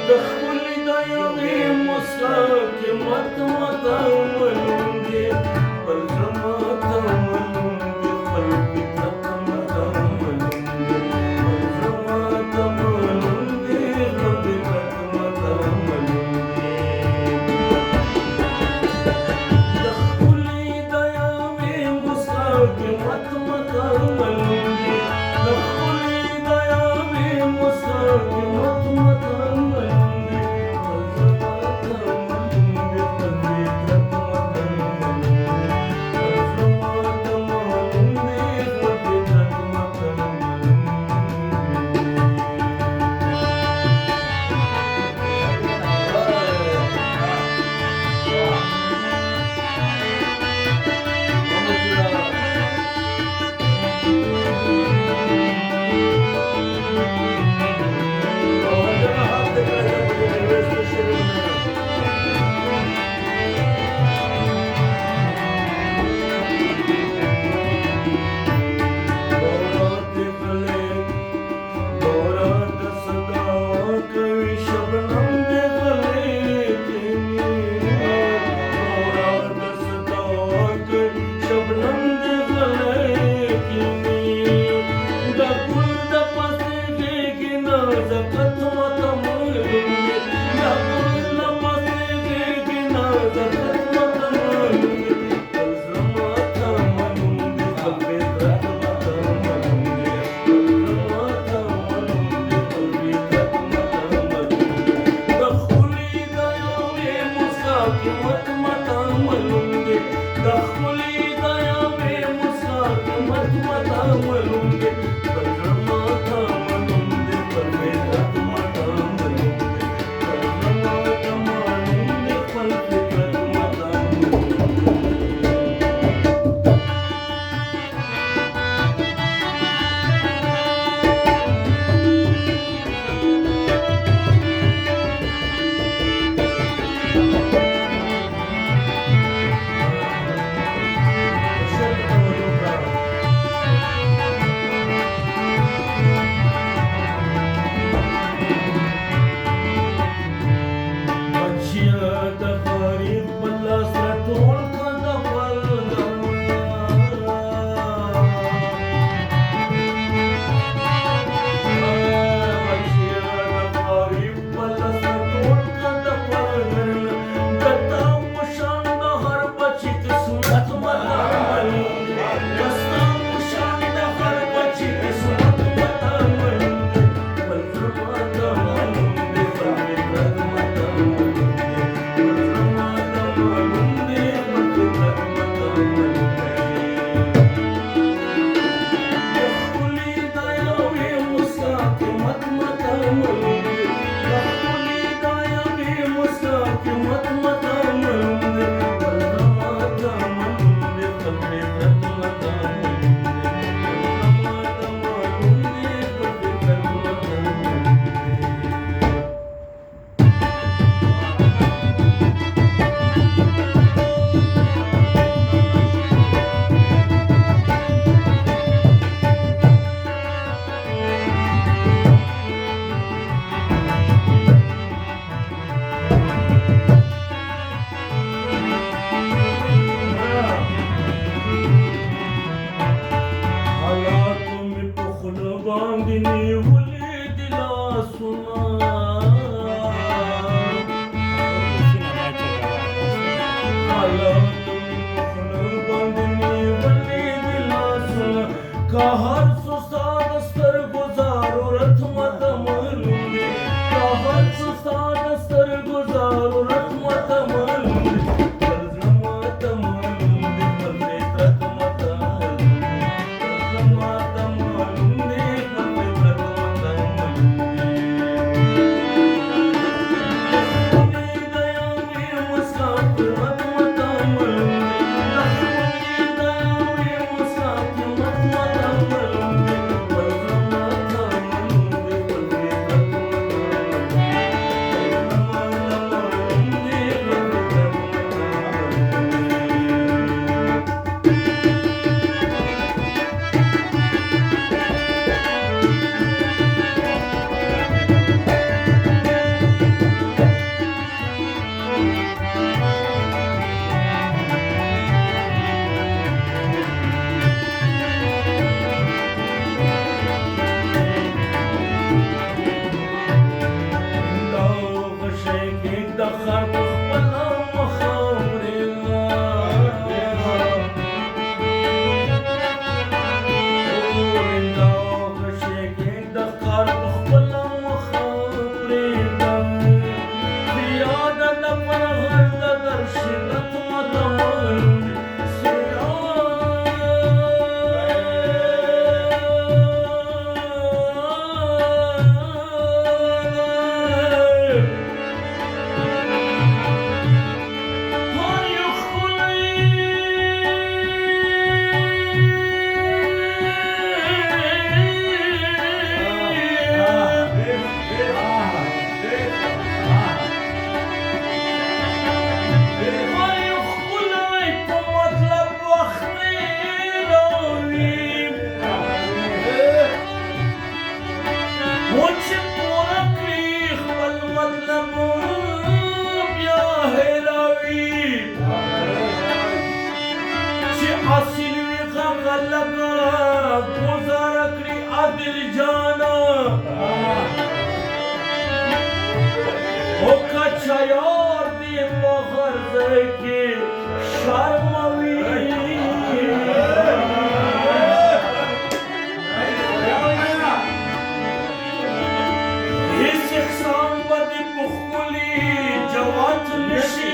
د خپلې د یوې موسکا کې مات ماته معلوم دی خپل زړه ماته معلوم دی خپل فطرت ماته معلوم دی خپل زړه ماته معلوم دی خپل فطرت ماته معلوم دی د خپلې د یوې موسکا کې مات ماته معلوم دی د خپلې د یوې موسکا کې مات ماته معلوم دی خپل زړه ماته معلوم دی خپل فطرت ماته दिल जाना ओ कच्चा यार दे महर के शर्मवी हिस इख्सान बदी पुखली जवात नशी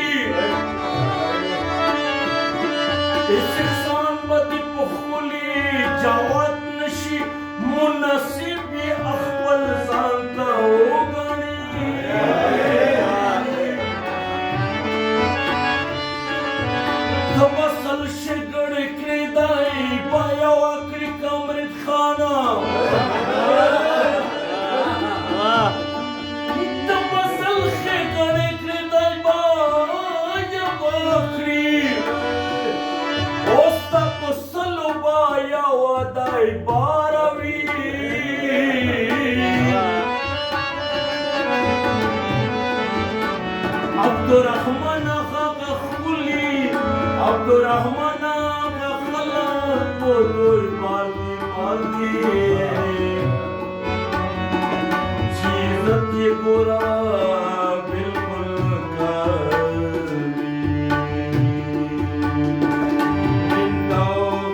हिस इख्सान बदी पुखली जवात नशी मुनसिब अखबल जानता होगा तवसल शिगड़ क्रीदाई पाया वाकरी कमर खाना तवसल शिगड़ क्रीदाई पाया वाकरी ओस्ता कुसल बाया वादाई बारवी अब्दुर्रहमान अब्दुर्रहमान का खलक बोलोई बाली चीज़त ये गोरा बिल्कुल किंदा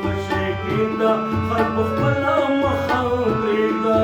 बशे किंदा खल्ब खला मखाब्रिदा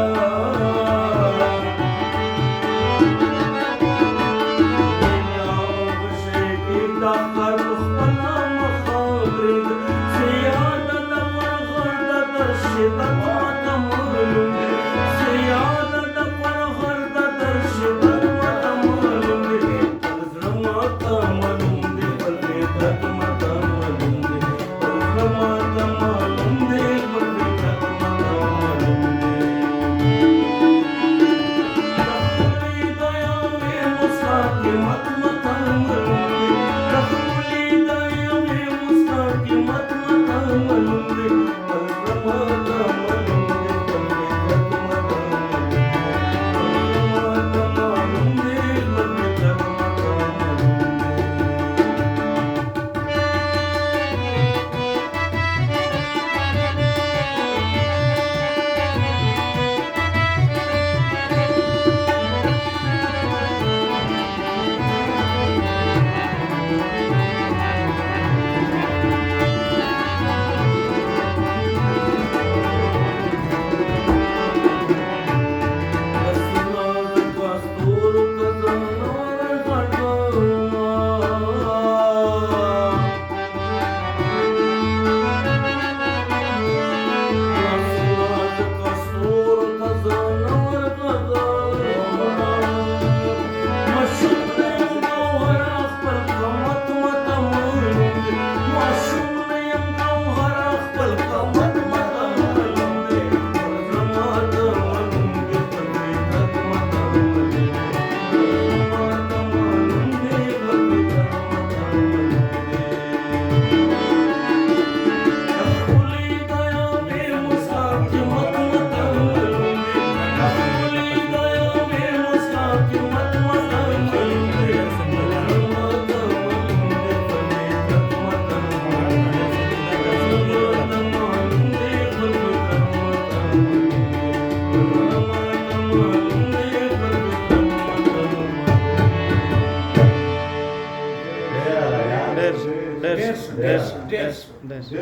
Des.